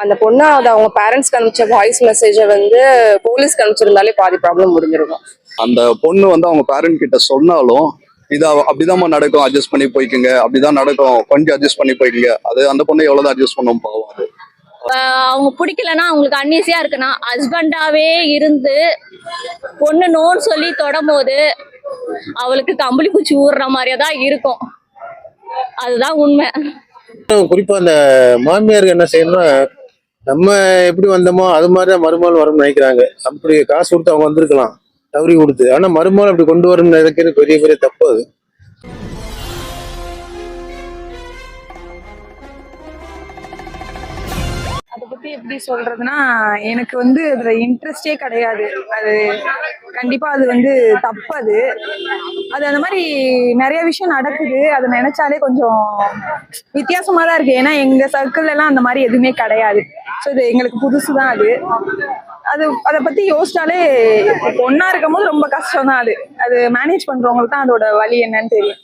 அந்த பொண்ணு அதை அவங்க பேரண்ட்ஸ்க்கு அனுப்பிச்ச வாய்ஸ் மெசேஜை வந்து போலீஸ்க்கு அனுப்பிச்சிருந்தாலே பாதி ப்ராப்ளம் முடிஞ்சிருக்கும். அந்த பொண்ணு வந்து அவங்க பேரண்ட் கிட்ட சொன்னாலும் இது அப்படிதாம்மா நடக்கும், அட்ஜஸ்ட் பண்ணி போய்க்குங்க, அப்படிதான் நடக்கும், கொஞ்சம் அட்ஜஸ்ட் பண்ணி போய்க்குங்க. அது அந்த பொண்ணு எவ்வளவுதான் அட்ஜஸ்ட் பண்ணும் போகும். அது அவங்க பிடிக்கலன்னா அவங்களுக்கு அன்ஈஸியா இருக்குன்னா ஹஸ்பண்டாவே இருந்து பொண்ணு நோன்னு சொல்லி தொடும்போது அவளுக்கு கம்பளி பூச்சி ஊறுற மாதிரியே தான் இருக்கும். அதுதான் உண்மை. குறிப்பா அந்த மாமியாருக்கு என்ன செய்யணும்னா, நம்ம எப்படி வந்தோமோ அது மாதிரிதான் மருமகள் வரும்னு நினைக்கிறாங்க. அப்படி காசு கொடுத்து அவங்க வந்திருக்கலாம் தவறி கொடுத்து, ஆனா மருமகள் அப்படி கொண்டு வரும்னு நினைக்கிறது பெரிய பெரிய தப்பு. அது அதை பத்தி எப்படி சொல்றதுன்னா, எனக்கு வந்து அதுல இன்ட்ரெஸ்டே கிடையாது. அது கண்டிப்பா அது வந்து தப்பு. அது அந்த மாதிரி நிறைய விஷயம் நடக்குது. அதை நினைச்சாலே கொஞ்சம் வித்தியாசமா தான் இருக்கு. ஏன்னா எங்க சர்க்கிள் எல்லாம் அந்த மாதிரி எதுவுமே கிடையாது. ஸோ இது எங்களுக்கு புதுசுதான். அது அதை பத்தி யோசிச்சாலே ஒன்னா இருக்கும் போது ரொம்ப கஷ்டம் தான். அது மேனேஜ் பண்றவங்களுக்கு தான் அதோட வழி என்னன்னு தெரியும்.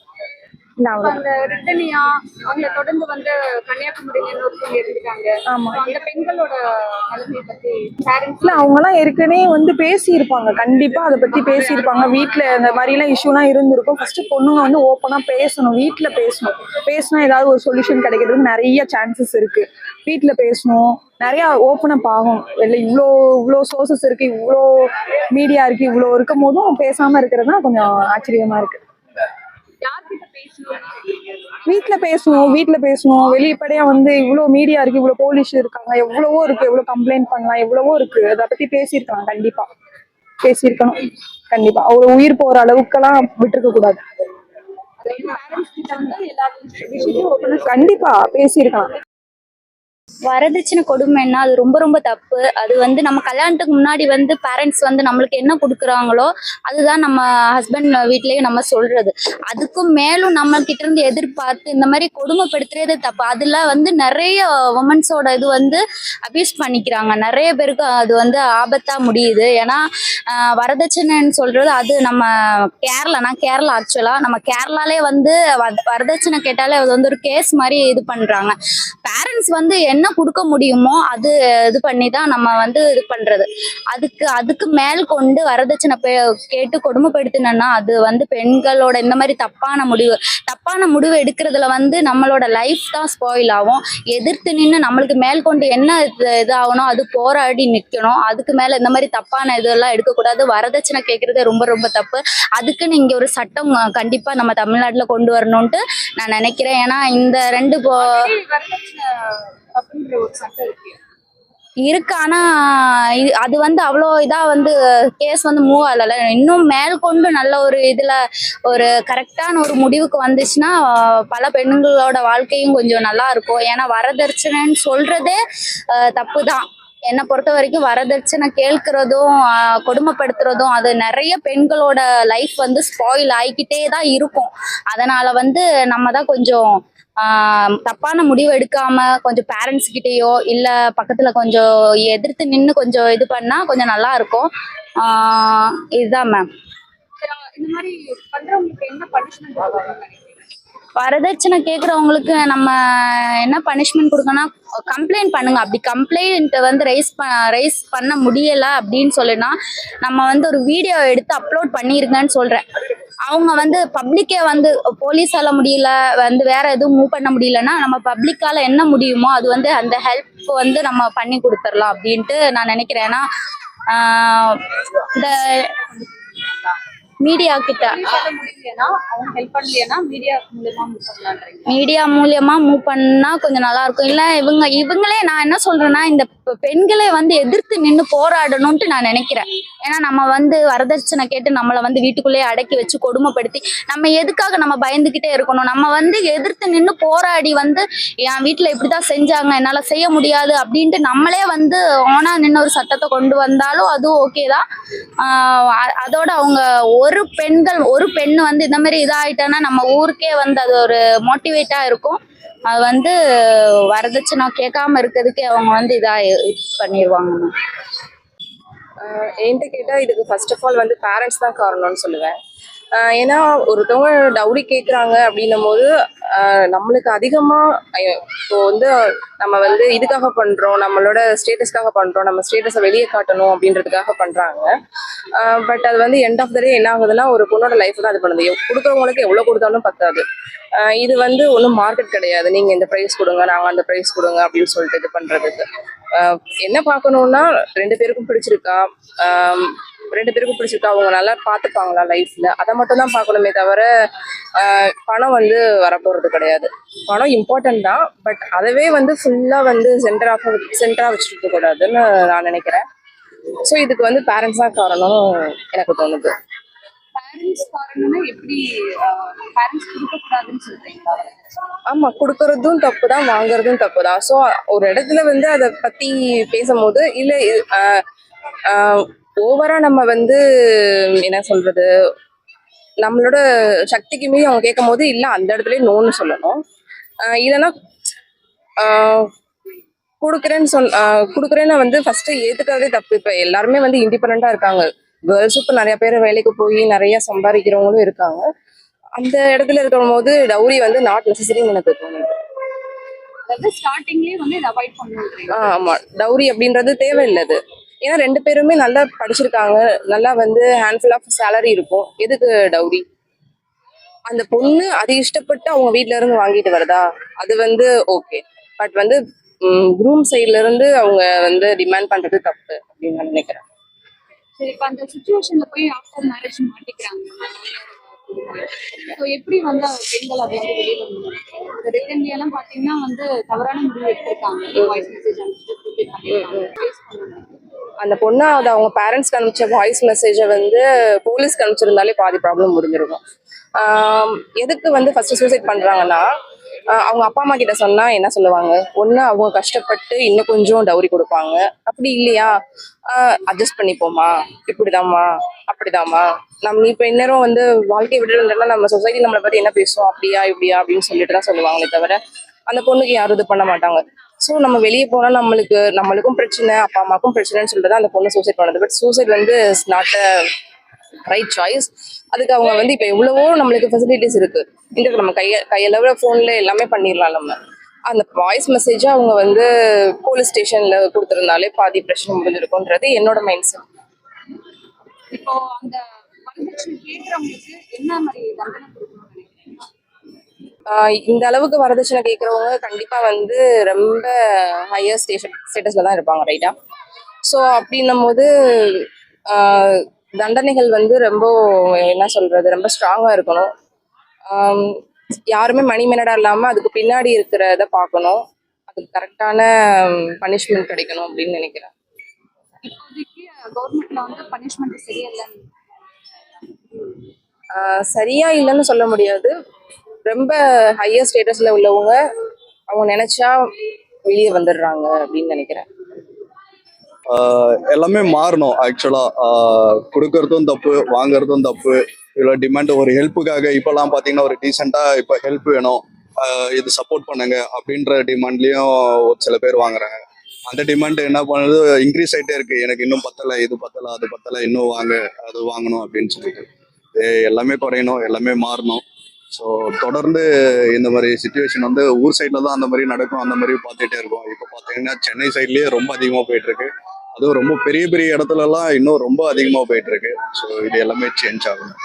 அந்த ரிட்டனியா அவங்களை தொடர்ந்து வந்து கன்னியாகுமரியில இன்னொருத்தவங்க இருந்துட்டாங்க. ஆமா, அந்த பெண்களோட நிலைமையை பத்தி பேரண்ட்ஸ்ல அவங்க எல்லாம் ஏற்கனவே வந்து பேசியிருப்பாங்க. கண்டிப்பா அதை பத்தி பேசியிருப்பாங்க. வீட்டுல இந்த மாதிரி எல்லாம் இஷ்யூ எல்லாம் இருந்திருக்கும். ஃபர்ஸ்ட் பொண்ணுங்க வந்து ஓப்பனா பேசணும், வீட்டுல பேசினா ஏதாவது ஒரு சொல்யூஷன் கிடைக்கிறதுக்கு நிறைய சான்சஸ் இருக்கு. வீட்டுல பேசணும், நிறைய ஓப்பன் அப் ஆகும். இல்லை இவ்வளோ சோர்சஸ் இருக்கு, இவ்வளோ மீடியா இருக்கு, இவ்வளோ இருக்கும் போதும் பேசாம இருக்கிறது தான் கொஞ்சம் ஆச்சரியமா இருக்கு. வீட்டுல பேசணும் வெளிப்படையா வந்து இவ்வளவு மீடியா இருக்கு, இவ்வளவு போலீஸ் இருக்காங்க, எவ்வளவோ இருக்கு, எவ்வளவு கம்ப்ளைண்ட் பண்ணலாம், எவ்வளவோ இருக்கு. அதை பத்தி பேசியிருக்கலாம். கண்டிப்பா பேசியிருக்கணும். கண்டிப்பா அவ்வளவு உயிர் போற அளவுக்கெல்லாம் விட்டுருக்க கூடாது. கண்டிப்பா பேசியிருக்கலாம். வரதட்சணை கொடுமைன்னா அது ரொம்ப ரொம்ப தப்பு. அது வந்து நம்ம கல்யாணத்துக்கு முன்னாடி வந்து பேரண்ட்ஸ் வந்து நம்மளுக்கு என்ன கொடுக்குறாங்களோ அதுதான் நம்ம ஹஸ்பண்ட் வீட்லயே நம்ம சொல்றது. அதுக்கும் மேலும் நம்ம கிட்ட இருந்து எதிர்பார்த்து இந்த மாதிரி கொடுமைப்படுத்துறதே தப்பு. அதுல வந்து நிறைய உமன்ஸோட இது வந்து அபியூஸ் பண்ணிக்கிறாங்க. நிறைய பேருக்கு அது வந்து ஆபத்தா முடியுது. ஏன்னா வரதட்சணைன்னு சொல்றது அது நம்ம நான் கேரளா ஆக்சுவலா நம்ம கேரளாலே வந்து வரதட்சணை கேட்டாலே அது வந்து ஒரு கேஸ் மாதிரி இது பண்றாங்க. பேரண்ட்ஸ் வந்து என்ன கொடுக்க முடியுமோ அது இது பண்ணி தான் நம்ம வந்து இது பண்றது. அதுக்கு மேல் கொண்டு வரதட்சணை கேட்டு கொடுமைப்படுத்தினா அது வந்து பெண்களோட இந்த மாதிரி தப்பான முடிவு எடுக்கிறதுல வந்து நம்மளோட லைஃப் தான் ஸ்பாயில் ஆகும். எதிர்த்து நின்று நம்மளுக்கு மேல் கொண்டு என்ன இது ஆகணும் அது போராடி நிற்கணும். அதுக்கு மேல இந்த மாதிரி தப்பான இதெல்லாம் எடுக்கக்கூடாது. வரதட்சணை கேட்கறதே ரொம்ப ரொம்ப தப்பு. அதுக்குன்னு இங்க ஒரு சட்டம் கண்டிப்பா நம்ம தமிழ்நாட்டுல கொண்டு வரணும்ட்டு நான் நினைக்கிறேன். ஏன்னா இந்த ரெண்டு இருக்கு. ஆனா அது வந்து அவ்வளோ இதா வந்து கேஸ் வந்து மூவ் ஆகல. இன்னும் மேல் கொண்டு நல்ல ஒரு இதுல ஒரு கரெக்டான ஒரு முடிவுக்கு வந்துச்சுன்னா பல பெண்களோட வாழ்க்கையும் கொஞ்சம் நல்லா இருக்கும். ஏன்னா வரதட்சணைன்னு சொல்றதே தப்பு தான். என்னை பொறுத்த வரைக்கும் வரதட்சணை கேட்கறதும் கொடுமைப்படுத்துறதும் அது நிறைய பெண்களோட லைஃப் வந்து ஸ்பாயில் ஆகிக்கிட்டே தான் இருக்கும். அதனால வந்து நம்ம தான் கொஞ்சம் தப்பான முடிவு எடுக்காம கொஞ்சம் பேரண்ட்ஸ் கிட்டேயோ இல்ல பக்கத்துல கொஞ்சம் எதிர்த்து நின்று கொஞ்சம் இது பண்ணா கொஞ்சம் நல்லா இருக்கும். இதுதான் மேம். இந்த மாதிரி பண்றவங்களுக்கு என்ன பனிஷ்மெண்ட்? வரதட்சணை கேட்குறவங்களுக்கு நம்ம என்ன பனிஷ்மெண்ட் கொடுக்கணும், கம்ப்ளைண்ட் பண்ணுங்க. அப்படி கம்ப்ளைண்ட் வந்து ரைஸ் பண்ண முடியலை அப்படின்னு சொல்லினா நம்ம வந்து ஒரு வீடியோ எடுத்து அப்லோட் பண்ணிருங்கன்னு சொல்றேன். அவங்க வந்து பப்ளிக்கே வந்து போலீஸால முடியல வந்து வேற எதுவும் மூவ் பண்ண முடியலன்னா நம்ம பப்ளிக்கால என்ன முடியுமோ அது வந்து அந்த ஹெல்ப் வந்து நம்ம பண்ணி கொடுத்துடலாம் அப்படின்ட்டு நான் நினைக்கிறேன். ஏன்னா இந்த மீடியா கிட்ட மீடியா மூலியமா மூவ் பண்ணா கொஞ்சம் நல்லா இருக்கும். இல்ல இவங்களே நான் என்ன சொல்றேன்னா இந்த பெண்களை வந்து எதிர்த்து நின்று போராடணும்ட்டு நான் நினைக்கிறேன். ஏன்னா நம்ம வந்து வரதட்சணை கேட்டு நம்மளை வந்து வீட்டுக்குள்ளேயே அடக்கி வச்சு கொடுமைப்படுத்தி நம்ம எதுக்காக நம்ம பயந்துகிட்டே இருக்கணும்? நம்ம வந்து எதிர்த்து நின்று போராடி வந்து என் வீட்டுல இப்படிதான் செஞ்சாங்க என்னால செய்ய முடியாது அப்படின்ட்டு நம்மளே வந்து ஓனா நின்று ஒரு சட்டத்தை கொண்டு வந்தாலும் அதுவும் ஓகேதான். அதோட அவங்க ஒரு பெண்ணு வந்து இந்த மாதிரி இதாயிட்டானா நம்ம ஊருக்கே வந்து அது ஒரு மோட்டிவேட்டா இருக்கும். அது வந்து வரதட்சணை கேட்காம இருக்கிறதுக்கு அவங்க வந்து பண்ணிடுவாங்க. என்கிட்ட கேட்டால் இதுக்கு ஃபர்ஸ்ட் ஆஃப் ஆல் வந்து பேரண்ட்ஸ் தான் காரணம்னு சொல்லுவேன். ஏன்னா ஒருத்தவங்க டவுரி கேட்குறாங்க அப்படின்னும் போது நம்மளுக்கு அதிகமாக இப்போ வந்து நம்ம வந்து இதுக்காக பண்ணுறோம், நம்மளோட ஸ்டேட்டஸ்க்காக பண்ணுறோம், நம்ம ஸ்டேட்டஸை வெளியே காட்டணும் அப்படின்றதுக்காக பண்ணுறாங்க. பட் அது வந்து எண்ட் ஆஃப் த டே என்ன ஆகுதுன்னா ஒரு பொண்ணோட லைஃப் தான் அது பண்ணுது. கொடுக்குறவங்களுக்கு எவ்வளோ கொடுத்தாலும் பத்தாது. இது வந்து ஒன்றும் மார்க்கெட் கிடையாது. நீங்கள் இந்த ப்ரைஸ் கொடுங்க, நாங்கள் அந்த ப்ரைஸ் கொடுங்க அப்படின்னு சொல்லிட்டு இது பண்ணுறதுக்கு என்ன பார்க்கணுன்னா ரெண்டு பேருக்கும் பிடிச்சிருக்கா, அவங்க நல்லா பார்த்துப்பாங்களா லைஃப்ல, அதை மட்டும் தான் பார்க்கணுமே தவிர பணம் வந்து வரப்போறது கிடையாது. பணம் இம்பார்ட்டன்ட் தான், பட் அதவே வந்து ஃபுல்லா வந்து சென்டரா வச்சுருக்க கூடாதுன்னு நான் நினைக்கிறேன். ஸோ இதுக்கு வந்து பேரண்ட்ஸ் தான் காரணம் எனக்கு தோணுது. பேரண்ட்ஸ் காரணம்னா எப்படி பேரண்ட்ஸ் கொடுக்கக்கூடாதுன்னு சொல்றீங்களா? ஆமா, கொடுக்கறதும் தப்பு தான், வாங்குறதும் தப்பு தான். ஸோ ஒரு இடத்துல வந்து அதை பத்தி பேசும்போது இல்ல ஓவரா நம்ம வந்து என்ன சொல்றது, நம்மளோட சக்திக்கு மீறி அவங்க கேட்கும் போது இல்ல அந்த இடத்துல நோன்னு சொல்லணும். இல்லைன்னா கொடுக்குறேன்னு வந்து ஃபர்ஸ்ட் ஏத்துக்கிறதே தப்பு. இப்ப எல்லாருமே வந்து இண்டிபெண்டா இருக்காங்க. கேர்ள்ஸும் இப்போ நிறைய பேர் வேலைக்கு போய் நிறைய சம்பாதிக்கிறவங்களும் இருக்காங்க. அந்த இடத்துல இருக்கிற போது டவுரி வந்து நாட் நெசசரின்னு எனக்கு தோணுது. அதாவது ஸ்டார்டிங்லேயே வந்து இதை அவாய்ட் பண்ணுறீங்க. ஆமா, டவுரி அப்படின்றது தேவையில்லை. ஏன்னா ரெண்டு பேருமே நல்லா படிச்சிருக்காங்க, நல்லா வந்து ஹேண்ட்ஃபுல் ஆஃப் சேலரி இருக்கும். எதுக்கு டவுரி? அந்த பொண்ணு அது இஷ்டப்பட்டு அவங்க வீட்ல இருந்து வாங்கிட்டு வருதா, அது வந்து ஓகே. பட் வந்து குரூம் சைட்ல இருந்து அவங்க வந்து டிமாண்ட் பண்றது தப்பு அப்படின்னு நான் நினைக்கிறேன். சரி, இப்போ அந்த சுச்சுவேஷன்ல போய் ஆஃப்டர் மேரேஜ் மாட்டிக்கிறாங்க. ஸோ எப்படி வந்து பெண்கள் அதை வந்து வெளியே வந்து இந்த ரிட்டர்ன்ல எல்லாம் பார்த்தீங்கன்னா வந்து தவறான முடிவு எடுத்திருக்காங்க. வாய்ஸ் மெசேஜ் அந்த பொண்ணு அதை அவங்க பேரண்ட்ஸ்க்கு அனுப்பிச்ச வாய்ஸ் மெசேஜை வந்து போலீஸ்க்கு அனுப்பிச்சிருந்தாலே பாதி ப்ராப்ளம் முடிஞ்சிருக்கும். எதுக்கு வந்து ஃபர்ஸ்ட் சூசைட் பண்றாங்கன்னா, அவங்க அப்பா அம்மா கிட்ட சொன்னா என்ன சொல்லுவாங்க, ஒண்ணு அவங்க கஷ்டப்பட்டு இன்னும் கொஞ்சம் டவுரி கொடுப்பாங்க, அப்படி இல்லையா அட்ஜஸ்ட் பண்ணிப்போமா, இப்படிதாம்மா அப்படிதாம்மா, நம்ம இப்ப இந்நேரம் வந்து வாழ்க்கை விடுறதுனா நம்ம சொசைட்டி நம்மளை பத்தி என்ன பேசுவோம், அப்படியா இப்படியா அப்படின்னு சொல்லிட்டு தான் சொல்லுவாங்களே தவிர அந்த பொண்ணுக்கு யாரும் இது பண்ண மாட்டாங்க. ஸோ நம்ம வெளியே போனா நம்மளுக்கும் பிரச்சனை, அப்பா அம்மாக்கும் பிரச்சனைன்னு சொல்லிட்டு அந்த பொண்ணு சூசைட் பண்ணது. பட் சூசைட் வந்து is not a right choice. அதுக்கு அவங்க வந்து இப்போ எவ்வளவோ நம்மளுக்கு ஃபெசிலிட்டிஸ் இருக்கு, இன்றைக்கு நம்ம கையளவு ஃபோன்ல எல்லாமே பண்ணிடலாம். நம்ம அந்த வாய்ஸ் மெசேஜை அவங்க வந்து போலீஸ் ஸ்டேஷன்ல கொடுத்துருந்தாலே பாதி பிரச்சனை முடிஞ்சிருக்கும்ன்றது என்னோட மைண்ட் செட். இப்போ அந்த வரதட்சணை கேட்கறவங்களுக்கு என்ன மாதிரி தண்டனை கொடுக்கணும்னு நினைக்கிறீங்க? இந்த அளவுக்கு வரதட்சணை கேட்குறவங்க கண்டிப்பா வந்து ரொம்ப ஹையர் ஸ்டேட்டஸ்ல தான் இருப்பாங்க, ரைட்டா? ஸோ அப்படின்னும் போது தண்டனைகள் வந்து ரொம்ப என்ன சொல்றது, ரொம்ப ஸ்ட்ராங்கா இருக்கணும். யாருமே மணிமெனடா இல்லாம அதுக்கு பின்னாடி இருக்கிறத பார்க்கணும், அதுக்கு கரெக்டான பனிஷ்மெண்ட் கிடைக்கணும் அப்படின்னு நினைக்கிறேன். இப்போதைக்கு கவர்மெண்ட்ல வந்து பனிஷ்மெண்ட் சரியில்லைன்னு சரியா இல்லைன்னு சொல்ல முடியாது. ரொம்ப ஹையர் ஸ்டேட்டஸ்ல உள்ளவங்க அவங்க நினைச்சா வெளியே வந்துடுறாங்க அப்படின்னு நினைக்கிறேன். எல்லாமே மாறணும். ஆக்சுவலா கொடுக்கறதும் தப்பு, வாங்குறதும் தப்பு. இல்லை டிமாண்ட் ஒரு ஹெல்ப்புக்காக இப்பெல்லாம் பார்த்தீங்கன்னா ஒரு டீசெண்டா இப்போ ஹெல்ப் வேணும், இது சப்போர்ட் பண்ணுங்க அப்படின்ற டிமாண்ட்லயும் ஒரு சில பேர் வாங்குறாங்க. அந்த டிமாண்ட் என்ன பண்ணுறது, இன்க்ரீஸ் ஆகிட்டே இருக்கு. எனக்கு இன்னும் பத்தலை, இது பத்தலை, அது பத்தலை, இன்னும் அது வாங்கணும் அப்படின்னு சொல்லிட்டு எல்லாமே குறையணும், எல்லாமே மாறணும். ஸோ தொடர்ந்து இந்த மாதிரி சுச்சுவேஷன் வந்து ஊர் சைடில் தான் அந்த மாதிரி நடக்கும், அந்த மாதிரி பார்த்துட்டே இருக்கும். இப்போ பார்த்தீங்கன்னா சென்னை சைட்லேயே ரொம்ப அதிகமாக போயிட்டு இருக்கு. அதுவும் ரொம்ப பெரிய பெரிய இடத்துலலாம் இன்னும் ரொம்ப அதிகமாக போயிட்டு இருக்கு. ஸோ இது எல்லாமே சேஞ்ச் ஆகும்.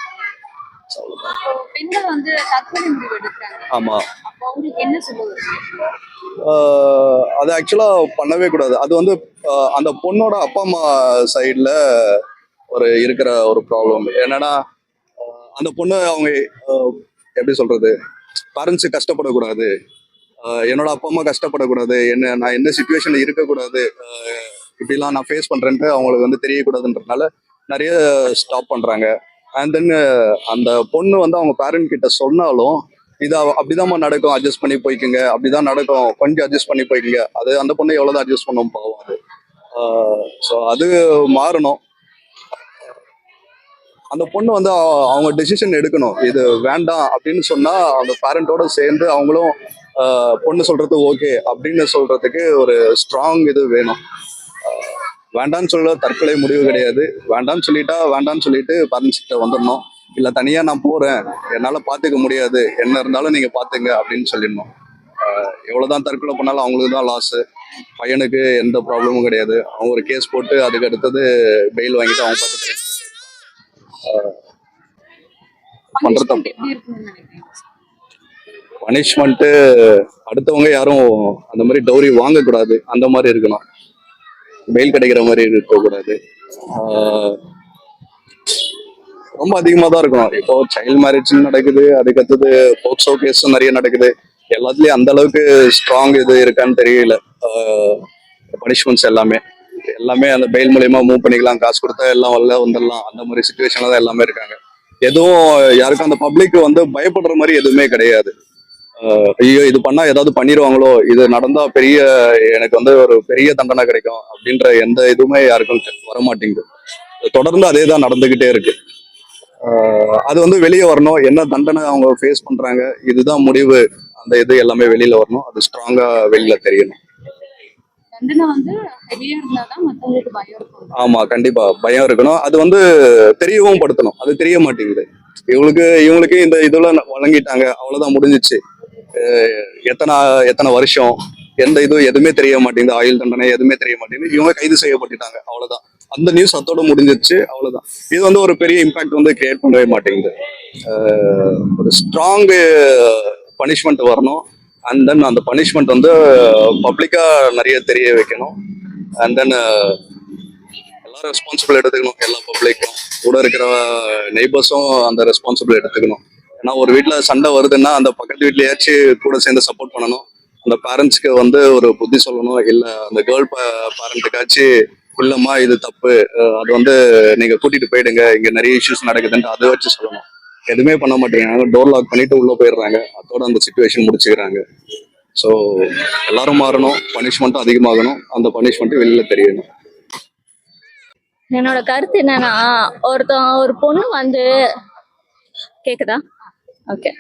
பெண்கள் வந்து தற்கொலை முடிவு எடுக்கிறாங்க. ஆமா, அப்போ அவங்களுக்கு என்ன சொல்லுவாங்க? அது ஆக்சுவலா பண்ணவே கூடாது. அது வந்து அந்த பொண்ணோட அப்பா அம்மா சைட்ல இருக்கிற ஒரு ப்ராப்ளம் என்னன்னா, அந்த பொண்ணு அவங்க எப்படி சொல்றது, பேரண்ட்ஸு கஷ்டப்படக்கூடாது, என்னோட அப்பா அம்மா கஷ்டப்படக்கூடாது, நான் என்ன சுச்சுவேஷன்ல இருக்கக்கூடாது, இப்படிலாம் நான் ஃபேஸ் பண்றேன்ட்டு அவங்களுக்கு வந்து தெரியக்கூடாதுன்றதுனால நிறைய ஸ்டாப் பண்றாங்க. அண்ட் தென் அந்த பொண்ணு வந்து அவங்க பேரண்ட் கிட்ட சொன்னாலும் இது அப்படிதாம்மா நடக்கும், அட்ஜஸ்ட் பண்ணி போய்க்குங்க, அப்படிதான் நடக்கும், கொஞ்சம் அட்ஜஸ்ட் பண்ணி போய்க்குங்க, அது அந்த பொண்ணு எவ்வளவுதான் அட்ஜஸ்ட் பண்ணும் பாவம் அது. ஸோ அது மாறணும். அந்த பொண்ணு வந்து அவங்க டெசிஷன் எடுக்கணும், இது வேண்டாம் அப்படின்னு சொன்னா அந்த பேரண்டோட சேர்ந்து அவங்களும் பொண்ணு சொல்றது ஓகே அப்படின்னு சொல்றதுக்கு ஒரு ஸ்ட்ராங் இது வேணும். வேண்டான்னு சொல்ல தற்கொலை முடிவு கிடையாது. வேண்டான்னு சொல்லிட்டா வேண்டான்னு சொல்லிட்டு பேரண்ட்ஸ் கிட்ட வந்துடணும். இல்ல தனியா நான் போறேன், என்னால பாத்துக்க முடியாது, என்ன இருந்தாலும் நீங்க பாத்துங்க அப்படின்னு சொல்லிடணும். எவ்வளவுதான் தற்கொலை பண்ணாலும் அவங்களுக்கு தான் லாஸ். பையனுக்கு எந்த ப்ராப்ளமும் கிடையாது. அவங்க ஒரு கேஸ் போட்டு அதுக்கு அடுத்தது பெயில் வாங்கிட்டு அவங்க பார்த்து பண்ற பனிஷ்மெண்ட் தப்பு. எப்படி இருக்கணும்னு நினைக்கிறீங்க? பனிஷ்மெண்ட் அடுத்தவங்க யாரும் அந்த மாதிரி டௌரி வாங்கக்கூடாது, அந்த மாதிரி இருக்கணும். பெயில் கிடைக்கிற மாதிரி இருக்கக்கூடாது. ஆஹ் ரொம்ப அதிகமா தான் இருக்கணும். இப்போ சைல்ட் மேரேஜ் நடக்குது, அதுக்கு அடுத்தது போக்சோ கேஸ் நிறைய நடக்குது. எல்லாத்துலயும் அந்த அளவுக்கு ஸ்ட்ராங் இது இருக்கான்னு தெரியல. பனிஷ்மெண்ட்ஸ் எல்லாமே எல்லாமே அந்த பெயில் மூலியமா மூவ் பண்ணிக்கலாம், காசு கொடுத்தா எல்லாம் வரல வந்துடலாம், அந்த மாதிரி சுச்சுவேஷன்ல தான் எல்லாமே இருக்காங்க. எதுவும் யாருக்கும் அந்த பப்ளிக் வந்து பயப்படுற மாதிரி எதுவுமே கிடையாது. ஐயோ இது பண்ணா ஏதாவது பண்ணிடுவாங்களோ, இது நடந்தா பெரிய எனக்கு வந்து ஒரு பெரிய தண்டனை கிடைக்கும் அப்படின்ற எந்த இதுவுமே யாருக்கும் வர மாட்டேங்குது. தொடர்ந்து அதே தான் நடந்துகிட்டே இருக்கு. அது வந்து வெளியே வரணும், என்ன தண்டனை அவங்க ஃபேஸ் பண்றாங்க, இதுதான் முடிவு, அந்த இது எல்லாமே வெளியில வரணும், அது ஸ்ட்ராங்கா வெளியில தெரியணும். தண்டனை வந்து ஹெவியா இருந்தாதான் மத்தவங்களுக்கு பயம் இருக்கும். ஆமா, கண்டிப்பா பயம் இருக்கணும். அது வந்து தெரியவும் படுத்தணும், அது தெரிய மாட்டேங்குது. இவங்களுக்கு இந்த இதுல வழங்கிட்டாங்க, அவ்வளவுதான் முடிஞ்சிச்சு. எத்தனை எத்தனை வருஷம் எந்த இதுவும் எதுவுமே தெரிய மாட்டேங்குது, ஆயுள் தண்டனை எதுவுமே தெரிய மாட்டேங்குது, இவங்க கைது செய்யப்பட்டுட்டாங்க, அவ்வளவுதான். அந்த நியூஸ் அத்தோட முடிஞ்சிச்சு, அவ்வளவுதான். இது வந்து ஒரு பெரிய இம்பாக்ட் வந்து கிரியேட் பண்ணவே மாட்டேங்குது. ஒரு ஸ்ட்ராங் பனிஷ்மெண்ட் வரணும். அண்ட் தென் அந்த பனிஷ்மெண்ட் வந்து பப்ளிக்கா நிறைய தெரிய வைக்கணும். அண்ட் தென் எல்லாரும் ரெஸ்பான்சிபிள் எடுத்துக்கணும், எல்லா பப்ளிக்கும் கூட இருக்கிற நெய்பர்ஸும் அந்த ரெஸ்பான்சிபிள் எடுத்துக்கணும். ஏன்னா ஒரு வீட்டுல சண்டை வருதுன்னா அந்த பக்கத்து வீட்லயாச்சும் கூட சேர்ந்து சப்போர்ட் பண்ணணும். அந்த பேரண்ட்ஸ்க்கு வந்து ஒரு புத்தி சொல்லணும், இல்ல அந்த கேர்ள் பேரண்ட்டுக்காச்சும் இல்லம்மா இது தப்பு, அது வந்து நீங்க கூட்டிட்டு போயிடுங்க, இங்க நிறைய இஷ்யூஸ் நடக்குதுன்ட்டு அதை வச்சு சொல்லணும். எதுவுமே பண்ண மாட்டேங்கிறாங்க, டோர் லாக் பண்ணிட்டு உள்ள போயிடுறாங்க, அதோட அந்த சுச்சுவேஷன் முடிச்சுக்கிறாங்க. ஸோ எல்லாரும் மாறணும், பனிஷ்மெண்ட்டும் அதிகமாகணும், அந்த பனிஷ்மெண்ட் வெளியில தெரியணும். என்னோட கருத்து என்னன்னா, ஒரு பொண்ணு வந்து கேக்குதா? ஓகே.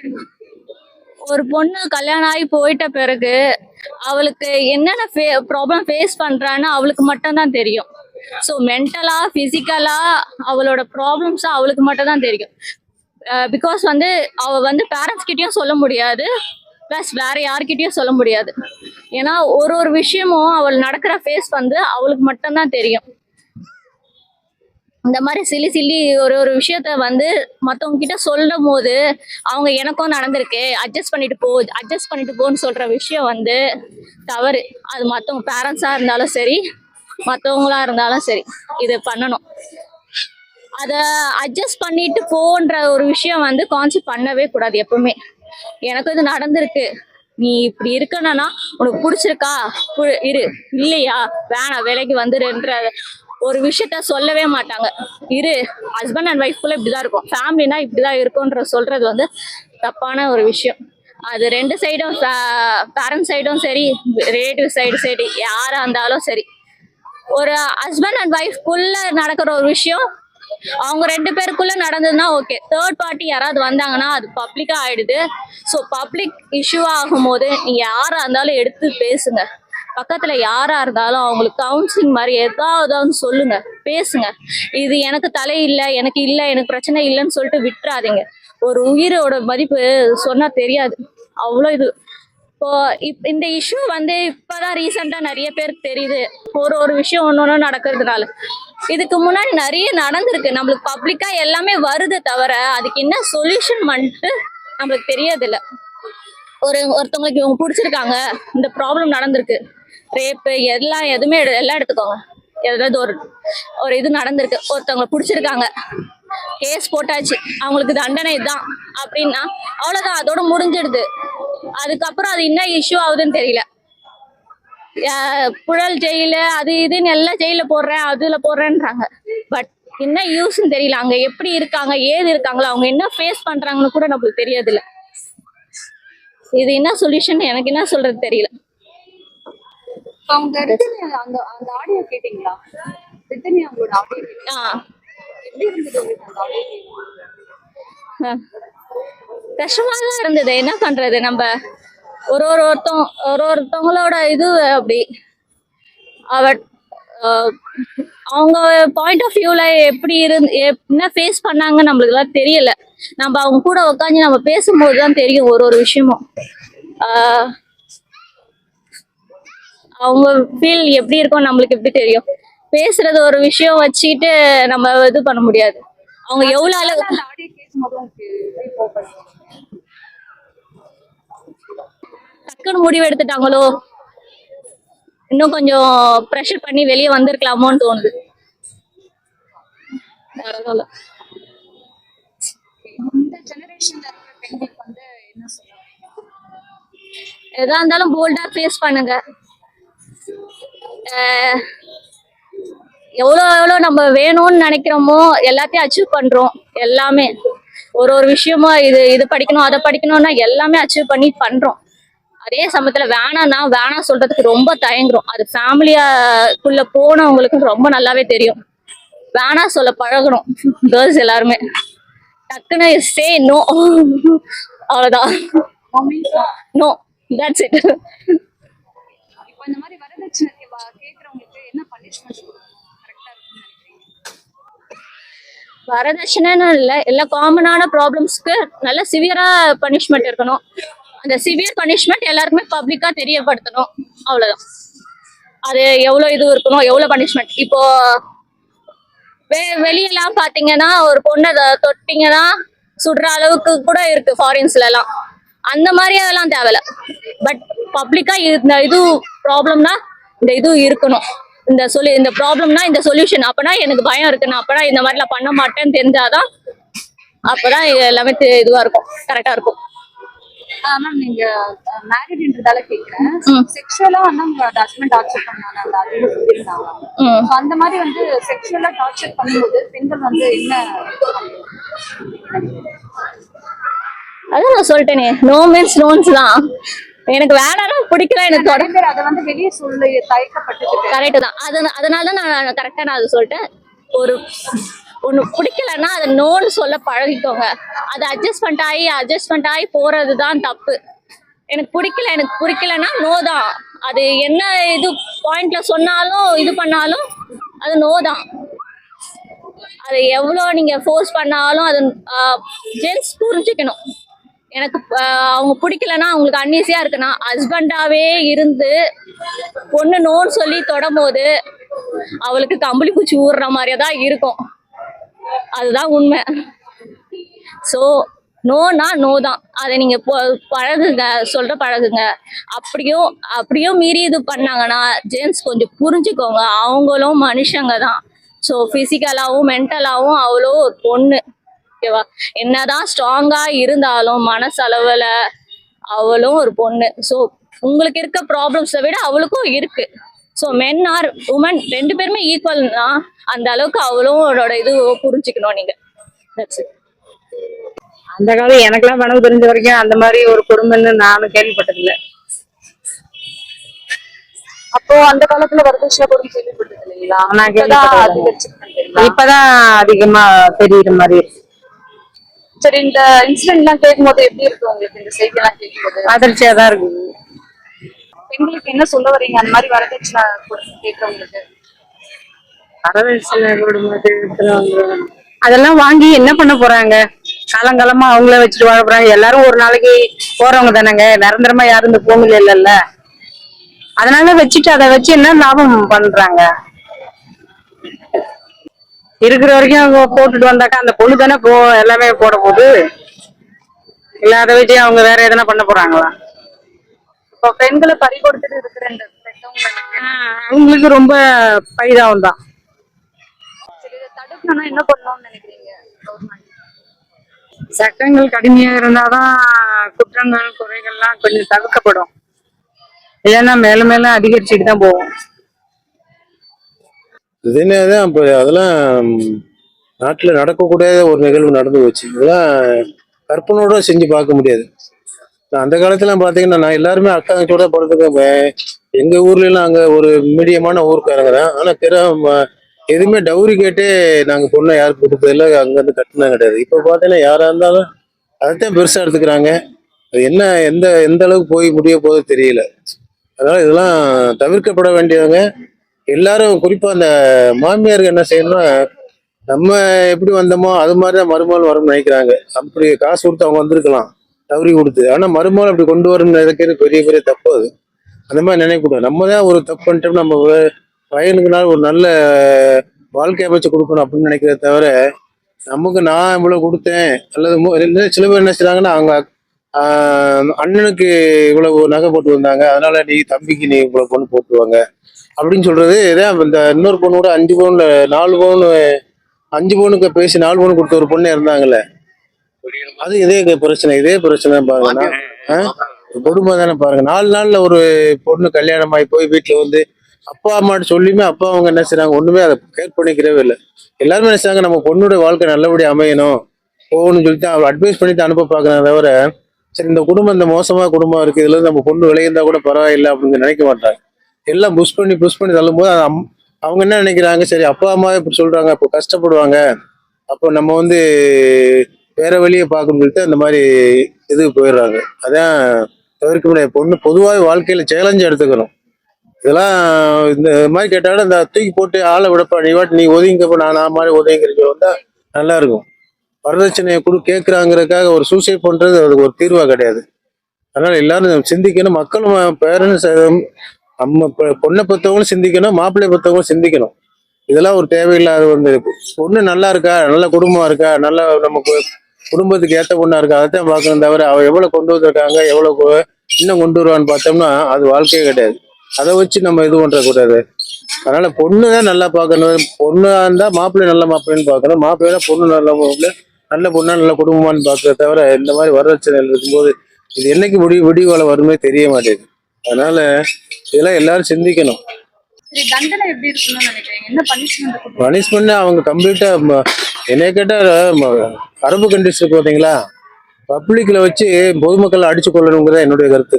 ஒரு பொண்ணு கல்யாணம் ஆகி போயிட்ட பிறகு அவளுக்கு என்னென்ன ப்ராப்ளம் ஃபேஸ் பண்றான்னு அவளுக்கு மட்டும்தான் தெரியும். ஸோ மென்டலா பிசிக்கலா அவளோட ப்ராப்ளம்ஸ் அவளுக்கு மட்டும் தான் தெரியும். பிகாஸ் வந்து அவ வந்து பேரண்ட்ஸ் கிட்டயும் சொல்ல முடியாது, ப்ளஸ் வேற யார்கிட்டயும் சொல்ல முடியாது. ஏன்னா ஒரு விஷயமும் அவள் நடக்கிற ஃபேஸ் வந்து அவளுக்கு மட்டும்தான் தெரியும். இந்த மாதிரி சில்லி ஒரு விஷயத்த வந்து மற்றவங்க கிட்ட சொல்லும் போது அவங்க எனக்கும் நடந்திருக்கு, அட்ஜஸ்ட் பண்ணிட்டு போன்னு சொல்ற விஷயம் வந்து தவறு. அது மற்றவங்க பேரண்ட்ஸா இருந்தாலும் சரி, மற்றவங்களா இருந்தாலும் சரி, இது பண்ணணும். அதை அட்ஜஸ்ட் பண்ணிட்டு போன்ற ஒரு விஷயம் வந்து கான்செப்ட் பண்ணவே கூடாது எப்பவுமே. எனக்கு இது நடந்திருக்கு, நீ இப்படி இருக்கணும்னா உனக்கு பிடிச்சிருக்கா இரு, இல்லையா வேணாம் வேலைக்கு வந்துருன்ற ஒரு விஷயத்த சொல்லவே மாட்டாங்க. இரு, ஹஸ்பண்ட் அண்ட் ஒய்ஃப்குள்ள இப்படிதான் இருக்கும், ஃபேமிலினா இப்படிதான் இருக்கும்ன்ற சொல்றது வந்து தப்பான ஒரு விஷயம். அது ரெண்டு சைடும், பேரண்ட் சைடும் சரி, ரிலேட்டிவ் சைடு சரி, யாரா இருந்தாலும் சரி, ஒரு ஹஸ்பண்ட் அண்ட் ஒய்ஃப்குள்ள நடக்கிற ஒரு விஷயம் அவங்க ரெண்டு பேருக்குள்ள நடந்ததுன்னா ஓகே. தேர்ட் பார்ட்டி யாராவது வந்தாங்கன்னா அது பப்ளிக்கா ஆயிடுது. ஸோ பப்ளிக் இஷ்யூ ஆகும் போது நீங்க யாரா இருந்தாலும் எடுத்து பேசுங்க. பக்கத்துல யாரா இருந்தாலும் அவங்களுக்கு கவுன்சிலிங் மாதிரி ஏதாவது சொல்லுங்க, பேசுங்க. இது எனக்கு தலை இல்லை, எனக்கு பிரச்சனை இல்லைன்னு சொல்லிட்டு விட்டுறாதீங்க. ஒரு உயிரோட மதிப்பு சொன்னா தெரியாது, அவ்வளோ இது. இப்போ இந்த இஷ்யூ வந்து இப்பதான் ரீசெண்டா நிறைய பேருக்கு தெரியுது, ஒரு விஷயம் ஒன்னொன்னு நடக்கிறதுனால. இதுக்கு முன்னாடி நிறைய நடந்திருக்கு, நம்மளுக்கு பப்ளிக்கா எல்லாமே வருது தவிர அதுக்கு என்ன சொல்யூஷன் பண்ணிட்டு நம்மளுக்கு தெரியறதில்ல. ஒருத்தவங்களுக்கு இவங்க பிடிச்சிருக்காங்க, இந்த ப்ராப்ளம் நடந்திருக்கு, ரேப்பு எதுவுமே எல்லாம் எடுத்துக்கோங்க, ஏதாவது ஒரு இது நடந்திருக்கு, ஒருத்தவங்களை பிடிச்சிருக்காங்க, கேஸ் போட்டாச்சு, அவங்களுக்கு தண்டனை தான் அப்படின்னா அவ்வளவுதான், அதோட முடிஞ்சிடுது. அதுக்கப்புறம் அது என்ன இஷ்யூ ஆகுதுன்னு தெரியல. புழல் ஜெயிலு அது இதுன்னு எல்லாம் ஜெயில போடுறேன் அதுல போடுறேன்றாங்க. பட் என்ன யூஸ்ன்னு தெரியல, அங்க எப்படி இருக்காங்க ஏது இருக்காங்களோ அவங்க என்ன ஃபேஸ் பண்றாங்கன்னு கூட நம்மளுக்கு தெரியாது இல்ல. இது என்ன சொல்யூஷன் எனக்கு என்ன சொல்றது தெரியல. அவங்க அந்த அந்த ஆடியோ கேட்டீங்களா? ரிட்டர்ன் அவங்களோட ஆடியோ எப்படி இருந்தது உங்களுக்கு அந்த ஆடியோ? கஷ்டமா தான் இருந்தது, என்ன பண்றது. நம்ம ஒருத்தவங்களோட இது அப்படி அவங்க பாயிண்ட் ஆஃப் வியூல எப்படி என்ன ஃபேஸ் பண்ணாங்கன்னு நம்மளுக்கு எல்லாம் தெரியல. நம்ம அவங்க கூட உட்காந்து நம்ம பேசும்போது தான் தெரியும் ஒரு ஒரு விஷயமும். ஆஹ் அவங்க ஃபீல் எப்படி இருக்கும் நம்மளுக்கு எப்படி தெரியும். பேசுறது ஒரு விஷயம் வச்சுட்டு நம்ம இது பண்ண முடியாது. அவங்க எவ்வளவு அளவு அந்த ஆடியோ கேட்கும்போது உங்களுக்கு எப்படி கோவப்படுறீங்க? டக்குன்னு முடிவு எடுத்துட்டாங்களோ, இன்னும் கொஞ்சம் ப்ரெஷர் பண்ணி வெளியே வந்திருக்கலாமோன்னு தோணுது. வேற எதுவும் இல்ல. இந்த ஜெனரேஷன்ல இருக்கிற பெண்களுக்கு வந்து என்ன சொல்லுவாங்க? எதா இருந்தாலும் போல்டா ஃபேஸ் பண்ணுங்க. அஹ் எவ்வளோ எவ்வளோ நம்ம வேணும்னு நினைக்கிறோமோ எல்லாத்தையும் அச்சீவ் பண்றோம். எல்லாமே ஒரு ஒரு விஷயமும் இது இது படிக்கணும் அதை படிக்கணும்னா எல்லாமே அச்சீவ் பண்ணி பண்றோம். அதே சமயத்துல வேணாம் சொல்றதுக்கு ரொம்ப தயங்குறோம். அது ஃபேமிலியாக்குள்ள போனவங்களுக்கு ரொம்ப நல்லாவே தெரியும். வேணாம் சொல்ல பழகணும் கேர்ள்ஸ் எல்லாருமே. டக்குன்னு சே நோ, அவ்வளவுதான். No, that's it. இப்போ இந்த மாதிரி வரதட்சணை கேட்கறவங்களுக்கு என்ன பனிஷ்மெண்ட் கரெக்டா இருக்கும்னு நினைக்கிறீங்க? வரதட்சணைன்னு இல்லை, எல்லா காமனான ப்ராப்ளம்ஸ்க்கு நல்ல சிவியரா பனிஷ்மெண்ட் இருக்கணும். அந்த சிவியர் பனிஷ்மெண்ட் எல்லாருக்குமே பப்ளிக்கா தெரியப்படுத்தணும். அவ்வளவுதான். அது எவ்வளவு இது இருக்கணும், எவ்வளவு பனிஷ்மெண்ட். இப்போ வெளியெல்லாம் பாத்தீங்கன்னா ஒரு பொண்ணை தொட்டிங்கன்னா சுடுற அளவுக்கு கூட இருக்கு ஃபாரின்ஸ்ல எல்லாம். அந்த மாதிரி அதெல்லாம் தேவையில்ல. பட் பப்ளிக்கா இந்த இது ப்ராப்ளம்னா இந்த இது இருக்கணும். இந்த ப்ராப்ளம்னா இந்த சொல்யூஷன். அப்பனா எனக்கு பயம் இருக்குன்னு, அப்பனா இந்த மாதிரி நான் பண்ண மாட்டேன்னு தெரிஞ்சாதான் அப்பதான் எல்லாமே இதுவா இருக்கும், கரெக்டா இருக்கும். மேம் நீங்க மேரிட்ன்றதால கேக்குறேன். செக்ஷுவலா வந்து உங்க ஹஸ்பண்ட் டார்ச்சர் பண்ணாங்க, அந்த அதிக சொல்லியிருந்தாங்க. So, அந்த மாதிரி வந்து செக்ஷுவலா டார்ச்சர் பண்ணும்போது பெண்கள் வந்து என்ன அதான் நான் சொல்லிட்டேனே, நோ மீன்ஸ் நோன்ஸ் தான். எனக்கு வேணாம் பிடிக்கல, எனக்கு நிறைய பேர் அதை வந்து வெளியே சொல்லி தயக்கப்பட்டு கரெக்ட் தான். அதனால தான் நான் கரெக்டா நான் அதை சொல்லிட்டேன். ஒண்ணு பிடிக்கலன்னா அதை நோன்னு சொல்ல பழகிக்கோங்க. அதை அட்ஜஸ்ட்மெண்ட் ஆகி போறதுதான் தப்பு. எனக்கு பிடிக்கலன்னா நோ தான். அது என்ன இது பாயிண்ட்ல சொன்னாலும் இது பண்ணாலும் அது நோ தான். அதை எவ்வளோ நீங்க ஃபோர்ஸ் பண்ணாலும் அது ஜென்ஸ் புரிஞ்சுக்கணும். எனக்கு அவங்க பிடிக்கலன்னா அவங்களுக்கு அன்ஈஸியா இருக்குன்னா ஹஸ்பண்டாவே இருந்து பொண்ணு நோன்னு சொல்லி தொடும்போது அவளுக்கு கம்பளி பூச்சி ஊறுற மாதிரியே தான் இருக்கும். அதுதான் உண்மை. ஸோ நோனா நோ தான். அதை நீங்க பழகுங்க, பழகுங்க. அப்படியும் மீறி இது பண்ணாங்கன்னா ஜென்ஸ் கொஞ்சம் புரிஞ்சுக்கோங்க. அவங்களும் மனுஷங்க தான். ஸோ பிசிக்கலாவும் மென்டலாவும் அவ்வளோ ஒரு பொண்ணு, ஓகேவா? என்னதான் ஸ்ட்ராங்கா இருந்தாலும் மனசளவுல அவளும் ஒரு பொண்ணு. ஸோ உங்களுக்கு இருக்க ப்ராப்ளம்ஸை விட அவளுக்கும் இருக்கு. ஸோ மென் ஆர் உமன் ரெண்டு பேருமே ஈக்குவல்னா அந்த அளவுக்கு அவளோட இது புரிஞ்சுக்கணும் நீங்க. That's it. அந்த காலம் எனக்கெல்லாம் கனவு தெரிஞ்ச வரைக்கும் அந்த மாதிரி ஒரு குடும்பம்னு நானும் கேள்விப்பட்டதில்லை. அப்போ அந்த காலத்துல வரதட்சணை கொடுமை கேள்விப்பட்டது இல்லைங்களா? நான் கேள்விப்பட்டது இப்பதான் அதிகமா தெரியுற மாதிரி இருக்கு. சரி, இந்த இன்சிடென்ட் எல்லாம் கேட்கும்போது எப்படி இருக்கு உங்களுக்கு? இந்த செய்தி எல்லாம் கேட்கும்போது அதிர்ச்சியா தான் இருக்குது. பெண்களுக்கு என்ன சொல்ல வரீங்க அந்த மாதிரி வரதட்சணை கொடுமை கேட்கறவங்களுக்கு? வரதட்சணை குடும்பம் அதெல்லாம் வாங்கி என்ன பண்ண போறாங்க? காலங்காலமா அவங்கள வச்சுட்டு வாழ போறாங்க. எல்லாரும் ஒரு நாளைக்கு போறவங்க தானங்க, நிரந்தரமா யாரும் இந்த பூமியில இல்லைல்ல. அதனால வச்சுட்டு அதை வச்சு என்ன லாபம் பண்றாங்க? இருக்கிற வரைக்கும் அவங்க போட்டுட்டு வந்தாக்கா அந்த பொண்ணு தானே எல்லாமே போட போகுது. இல்ல அதை வச்சு அவங்க வேற எதனா பண்ண போறாங்களா? இப்போ பெண்களை பறி கொடுத்துட்டு இருக்கிற இந்த பெற்றவங்களுக்கு அவங்களுக்கு ரொம்ப பரிதாபம் தான். சரி, இதை தடுக்கணும்னா என்ன பண்ணணும்னு நினைக்கிறீங்க கவர்மெண்ட்? சட்டங்கள் கடுமையா இருந்தாதான் குற்றங்கள் குறைகள்லாம் கொஞ்சம் தவிர்க்கப்படும். இல்லைன்னா மேலும் மேலும் அதிகரிச்சுட்டு தான் போகும். இதுதான் இப்போ அதெல்லாம் நாட்டில் நடக்கக்கூடாத ஒரு நிகழ்வு நடந்து போச்சு. இதெல்லாம் கற்பனோட செஞ்சு பார்க்க முடியாது. நான் அந்த காலத்துல பார்த்தீங்கன்னா நான் எல்லாருமே அக்கா தங்கச்சியோட படுத்துக்கேன். எங்க ஊர்ல எல்லாம் அங்க ஒரு மீடியமான ஊருக்காரங்க தான். ஆனா எதுவுமே டவுரி கேட்டே நாங்க பொண்ணை யாருக்கு கொடுத்ததில்ல, அங்க இருந்து கட்டினா கிடையாது. இப்போ பார்த்தீங்கன்னா யாரா இருந்தாலும் அதைத்தான் பெருசா எடுத்துக்கிறாங்க. அது என்ன எந்த அளவுக்கு போய் முடிய போகுது தெரியல. அதனால இதெல்லாம் தவிர்க்கப்பட வேண்டியவங்க. எல்லாரும் குறிப்பா அந்த மாமியாருக்கு என்ன செய்யணும்னா நம்ம எப்படி வந்தோமோ அது மாதிரி தான் மருமகள் வரும்னு நினைக்கிறாங்க. அப்படி காசு கொடுத்து அவங்க வந்திருக்கலாம் தவறி கொடுத்து. ஆனா மருமகள் அப்படி கொண்டு வரும்னு நினைக்கிறது பெரிய பெரிய தப்பு அது. அந்த மாதிரி நினைக்கக்கூடாது. நம்ம தான் ஒரு தப்பு பண்ணிட்டோம், நம்ம பையனுக்குனால ஒரு நல்ல வாழ்க்கை அமைச்சு கொடுக்கணும் அப்படின்னு நினைக்கிறத தவிர, நமக்கு நான் இவ்வளவு கொடுத்தேன் அல்லது இல்ல சில பேர் என்ன செய்றாங்கன்னா அவங்க அண்ணனுக்கு இவ்வளவு நகை போட்டு வந்தாங்க அதனால நீ தம்பிக்கு நீ இவ்வளவு பொண்ணு போட்டுருவாங்க அப்படின்னு சொல்றது. இதான் இந்த இன்னொரு பொண்ணு கூட 5 பவுன்ல 4 பவுன் 5 பவுனுக்கு பேசி 4 பவுன் கொடுத்த ஒரு பொண்ணு இருந்தாங்கல்ல, அது இதே பிரச்சனை பாருங்க. கொடுமை தானே பாருங்க. 4 நாள்ல ஒரு பொண்ணு கல்யாணம் ஆகி போய் வீட்டுல வந்து அப்பா அம்மாட்ட சொல்லியுமே அப்பா அவங்க என்ன செய்றாங்க, ஒண்ணுமே அதை கேர் பண்ணிக்கிறவே இல்லை. எல்லாருமே என்ன செய்றாங்க, நம்ம பொண்ணோட வாழ்க்கை நல்லபடியா அமையணும் போகணும்னு சொல்லிட்டு அவள் அட்வைஸ் பண்ணிட்டு அனுப்ப பாக்குறாங்க தவிர, சரி இந்த குடும்பம் இந்த மோசமான குடும்பம் இருக்கு, இதுல இருந்து நம்ம பொண்ணு விளையிருந்தா கூட பரவாயில்லை அப்படின்னு நினைக்க மாட்டாங்க. எல்லாம் புஷ் பண்ணி தள்ளும் போது அவங்க என்ன நினைக்கிறாங்க, சரி அப்பா அம்மா இப்படி சொல்றாங்க அப்போ கஷ்டப்படுவாங்க, அப்போ நம்ம வந்து வேற வழியை பார்க்கணும்னு சொல்லிட்டு அந்த மாதிரி இதுக்கு போயிடுறாங்க. அதான் தவிர்க்க முடியாது. பொண்ணு பொதுவாக வாழ்க்கையில சேலஞ்சு எடுத்துக்கணும். இதெல்லாம் இந்த மாதிரி கேட்டாலும் இந்த தூக்கி போட்டு ஆளை விடப்பா நீ வாட்டி நீ ஒதுங்கப்ப நான் மாதிரி ஒதுங்கிற வந்தா நல்லா இருக்கும். வரதட்சணையை கேட்குறாங்கிறதுக்காக ஒரு சூசைட் பண்றது அதுக்கு ஒரு தீர்வா கிடையாது. அதனால எல்லாரும் சிந்திக்கணும். மக்களும் பேரண்ட்ஸ் நம்ம பொண்ணை பத்தவங்களும் சிந்திக்கணும், மாப்பிள்ளை பத்தவங்களும் சிந்திக்கணும். இதெல்லாம் ஒரு தேவையில்லாத வந்து பொண்ணு நல்லா இருக்கா, நல்ல குடும்பமா இருக்கா, நல்ல நமக்கு குடும்பத்துக்கு ஏற்ற பொண்ணா இருக்கா, அதைத்தான் பார்க்கணும் தவிர அவ எவ்வளவு கொண்டு வந்திருக்காங்க எவ்வளவு இன்னும் கொண்டு வருவான்னு பார்த்தோம்னா அது வாழ்க்கையே கிடையாது. அதை வச்சு நம்ம இது பண்ற கூடாது. அதனால பொண்ணு தான் நல்லா பார்க்கணும். பொண்ணா இருந்தா மாப்பிள்ளை நல்ல மாப்பிள்ளைன்னு பார்க்கணும், மாப்பிள்ளை பொண்ணு நல்ல மாப்பிள்ளை நல்ல பொண்ணா நல்ல குடும்பமானு பார்க்கறத தவிர இந்த மாதிரி வரதட்சணை இருக்கும்போது இது என்னைக்கு விடிவாள வருமே தெரிய மாட்டேங்குது. அதனால இதெல்லாம் எல்லாரும் சிந்திக்கணும். சரி, தண்டனை எப்படி இருக்கணும்னு நினைக்கிறீங்க? என்ன பனிஷ்மெண்ட்? பனிஷ்மெண்ட் அவங்க கம்ப்ளீட்டா என்னைய கேட்டா அரபு கண்ட்ரிஸ் இருக்கு பார்த்தீங்களா, பப்ளிக்ல வச்சு பொதுமக்களை அடிச்சு கொள்ளணுங்கிறத என்னுடைய கருத்து.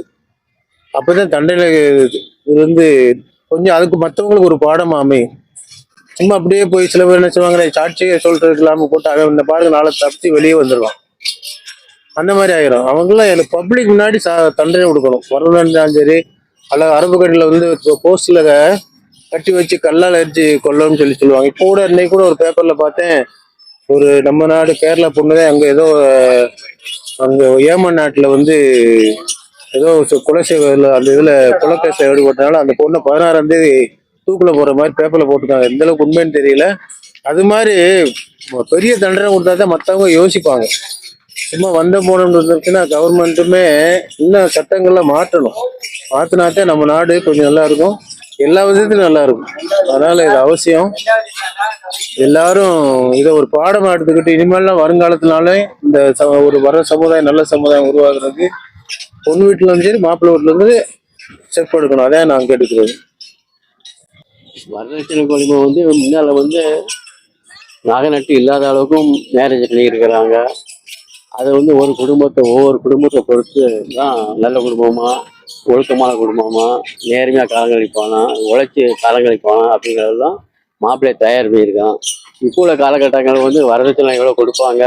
அப்பதான் தண்டனை இது வந்து கொஞ்சம் அதுக்கு மற்றவங்களுக்கு ஒரு பாடமா அமையும். சும்மா அப்படியே போய் சில பேர் என்ன செய்வாங்க, சாட்சியை சொல்றதுக்கு இல்லாம போட்டு அவன் இந்த பாருங்க நாளை தப்பி வெளியே வந்துடுவான். அந்த மாதிரி ஆயிரும். அவங்களாம் எனக்கு பப்ளிக் முன்னாடி தண்டனை கொடுக்கணும். வரலாறு சரி அல்ல அரபு கண்ட்ரில வந்து போஸ்ட்ல கட்டி வச்சு கல்லால் அரிச்சு கொல்லணும்னு சொல்லுவாங்க. இப்போ கூட இன்னைக்கு கூட ஒரு பேப்பர்ல பார்த்தேன், ஒரு நம்ம நாடு கேரளா பொண்ணுதான் அங்க ஏதோ அங்க ஏமன் நாட்டுல வந்து ஏதோ கொலை செய்வதில் அந்த இதுல கொலைக்கேச ஈடுபட்டனால அந்த பொண்ணை 16ஆம் தேதி தூக்குல போற மாதிரி பேப்பர்ல போட்டுருக்காங்க. எந்த அளவுக்கு உண்மைன்னு தெரியல. அது மாதிரி பெரிய தண்டனை கொடுத்தாதான் மற்றவங்க யோசிப்பாங்க. சும்மா வந்த போனோம்னு இருந்துச்சுன்னா கவர்மெண்ட்டுமே இன்னும் சட்டங்கள்ல மாற்றணும். மாத்தினாத்தான் நம்ம நாடு கொஞ்சம் நல்லா இருக்கும், எல்லா விதத்திலும் நல்லா இருக்கும். அதனால இது அவசியம். எல்லாரும் இதை ஒரு பாடமா எடுத்துக்கிட்டு இனிமேல்லாம் வருங்காலத்தினாலே இந்த ஒரு வர சமுதாயம் நல்ல சமுதாயம் உருவாக்குறதுக்கு பொண்ணு வீட்டுல இருந்து சரி மாப்பிள்ளை வீட்டுல இருந்து ஸ்டெப் எடுக்கணும். அதான் நான் கேட்டுக்கிறது. வரதட்சணை கொடுமை வந்து முன்னால வந்து நகை நட்டு இல்லாத அளவுக்கும் மேரேஜ் பண்ணியிருக்கிறாங்க. அதை வந்து ஒவ்வொரு குடும்பத்தை பொறுத்து தான் நல்ல குடும்பமா ஒழுக்கமான குடும்பமா நேர்மையாக காலங்கழிப்பானா உழைச்சி காலங்கழிப்பானா அப்படிங்கிறதெல்லாம் மாப்பிள்ளையை தயார் பண்ணியிருக்கான். இப்போ உள்ள காலகட்டங்கள் வந்து வரதட்சணை எவ்வளோ கொடுப்பாங்க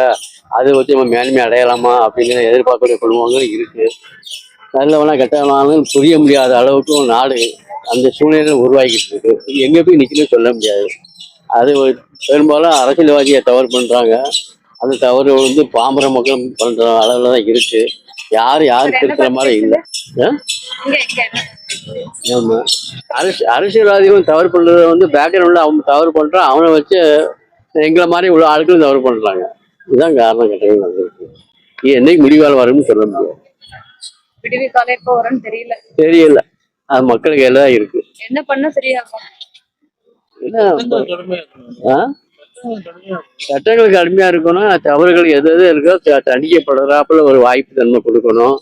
அதை வச்சு நம்ம மேன்மை அடையலாமா அப்படிங்கிற எதிர்பார்க்கக்கூடிய குடும்பங்களும் இருக்குது. நல்லவனா கெட்டவனாலும் புரிய முடியாத அளவுக்கும் நாடு அந்த சூழ்நிலை உருவாக்கிட்டு இருக்கு. எங்கே போய் நிற்கணும்னு சொல்ல முடியாது. அது பெரும்பாலும் அரசியல்வாதியை தவறு பண்ணுறாங்க. அந்த தவறு வந்து பாமர மக்கள் பண்ணுற அளவில் தான் இருக்கு. யாருக்கு இருக்கிற மாதிரி இல்லை. ஆமா, அரசியல்வாதிகளும் தவறு பண்றத வந்து பேக்ரவுண்ட்ல அவங்க தவறு பண்றான், அவனை வச்சு எங்களை மாதிரி உள்ள ஆட்களும் தவறு பண்றாங்க. இதுதான் காரணம். கட்டங்கள் நடந்திருக்கு. இது என்னைக்கு முடிவால் வரும்னு சொல்ல முடியாது. தெரியல. அது மக்களுக்கு எல்லாம் இருக்கு. என்ன பண்ண சரியாகும்? சட்டங்கள் கடுமையா இருக்கணும். தவறுகள் எது இருக்கோ தண்டிக்கப்படுறாப்புல ஒரு வாய்ப்பு தன்மை கொடுக்கணும்.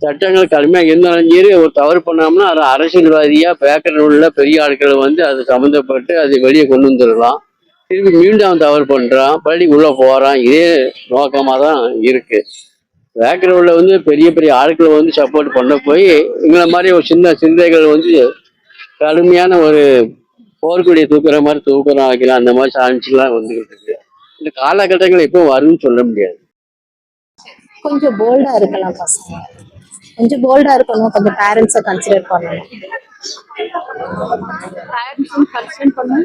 சட்டங்கள் கடுமையாக இருந்தாலும் சரி ஒரு தவறு பண்ணோம்னா அது அரசியல்வாதியா பேக்கரில் உள்ள பெரிய ஆட்களை வந்து அது சம்மந்தப்பட்டு அதை வெளியே கொண்டு வந்துடலாம். திரும்பி மீண்டும் அவன் தவறு பண்ணுறான், பள்ளி உள்ளே போகிறான். இதே நோக்கமாக தான் இருக்கு. பேக்கரில் உள்ள வந்து பெரிய பெரிய ஆட்களை வந்து சப்போர்ட் பண்ண போய் இவங்கள மாதிரி ஒரு சின்ன சிந்தைகள் வந்து கடுமையான ஒரு போர்க்குடியை தூக்குற மாதிரி தூக்குறோம் வைக்கலாம். அந்த மாதிரி சாமிச்சுலாம் வந்துகிட்டு இருக்கு. இந்த காலகட்டங்கள் எப்போ வரும்னு சொல்ல முடியாது. கொஞ்சம் போல்டா இருக்கலாம் பசங்க. கொஞ்சம் போல்டா இருக்கணும், கொஞ்சம் பேரண்ட்ஸை கன்சிடர் பண்ணணும். பேரண்ட்ஸும் கன்சர்ன் பண்ண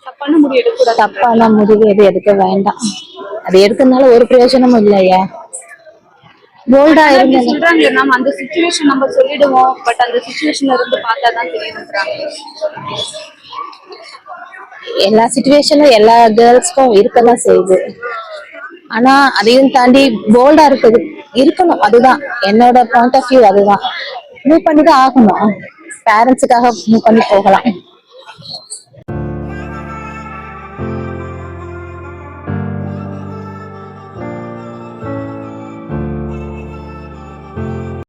தப்பான முடிவு எடுக்கக்கூடாது. தப்பான முடிவு எது எடுக்க வேண்டாம். அது எடுக்கிறதுனால ஒரு பிரயோஜனமும் இல்லையா. போல்டா ஆனா இப்படி இருந்தாலும் சொல்றாங்க, நம்ம அந்த சுச்சுவேஷன் நம்ம சொல்லிடுவோம், பட் அந்த சுச்சுவேஷன்ல இருந்து பார்த்தா தான் தெரியும்ன்றாங்க. எல்லா சுச்சுவேஷனும் எல்லா கேர்ள்ஸ்க்கும் இருக்கதான் செய்யுது. ஆனா அதையும் தாண்டி போல்டா இருக்கணும். அதுதான் என்னோட பாயிண்ட் ஆஃப் வியூ. அதுதான் மூவ் பண்ணி தான் ஆகணும். பேரண்ட்ஸுக்காக மூவ் பண்ணி போகலாம்.